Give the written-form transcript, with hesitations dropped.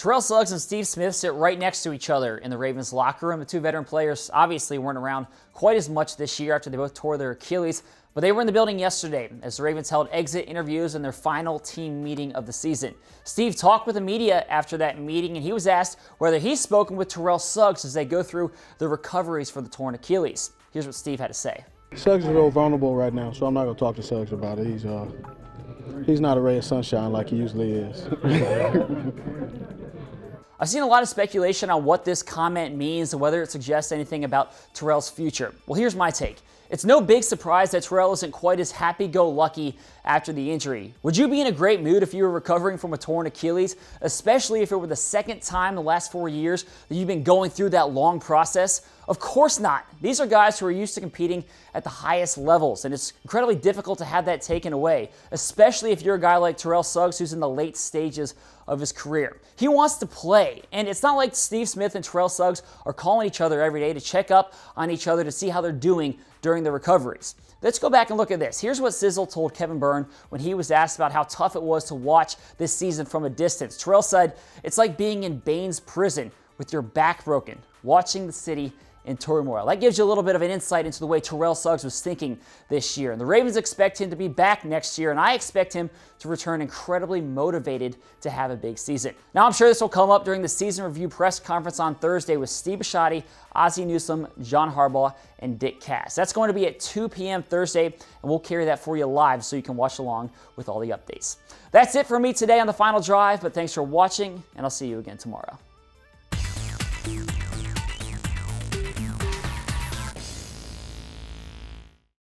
Terrell Suggs and Steve Smith sit right next to each other in the Ravens locker room. The two veteran players obviously weren't around quite as much this year after they both tore their Achilles, but they were in the building yesterday as the Ravens held exit interviews in their final team meeting of the season. Steve talked with the media after that meeting, and he was asked whether he's spoken with Terrell Suggs as they go through the recoveries for the torn Achilles. Here's what Steve had to say. Suggs is a little vulnerable right now, so I'm not going to talk to Suggs about it. He's not a ray of sunshine like he usually is. I've seen a lot of speculation on what this comment means and whether it suggests anything about Terrell's future. Well, here's my take. It's no big surprise that Terrell isn't quite as happy-go-lucky after the injury. Would you be in a great mood if you were recovering from a torn Achilles, especially if it were the second time in the last 4 years that you've been going through that long process? Of course not. These are guys who are used to competing at the highest levels, and it's incredibly difficult to have that taken away, especially if you're a guy like Terrell Suggs who's in the late stages of his career. He wants to play, and it's not like Steve Smith and Terrell Suggs are calling each other every day to check up on each other to see how they're doing during the recoveries. Let's go back and look at this. Here's what Sizzle told Kevin Byrne when he was asked about how tough it was to watch this season from a distance. Terrell said, "It's like being in Baines prison with your back broken, watching the city in turmoil." That gives you a little bit of an insight into the way Terrell Suggs was thinking this year. And the Ravens expect him to be back next year, and I expect him to return incredibly motivated to have a big season. Now, I'm sure this will come up during the season review press conference on Thursday with Steve Bisciotti, Ozzie Newsome, John Harbaugh, and Dick Cass. That's going to be at 2 p.m. Thursday, and we'll carry that for you live so you can watch along with all the updates. That's it for me today on The Final Drive, but thanks for watching, and I'll see you again tomorrow.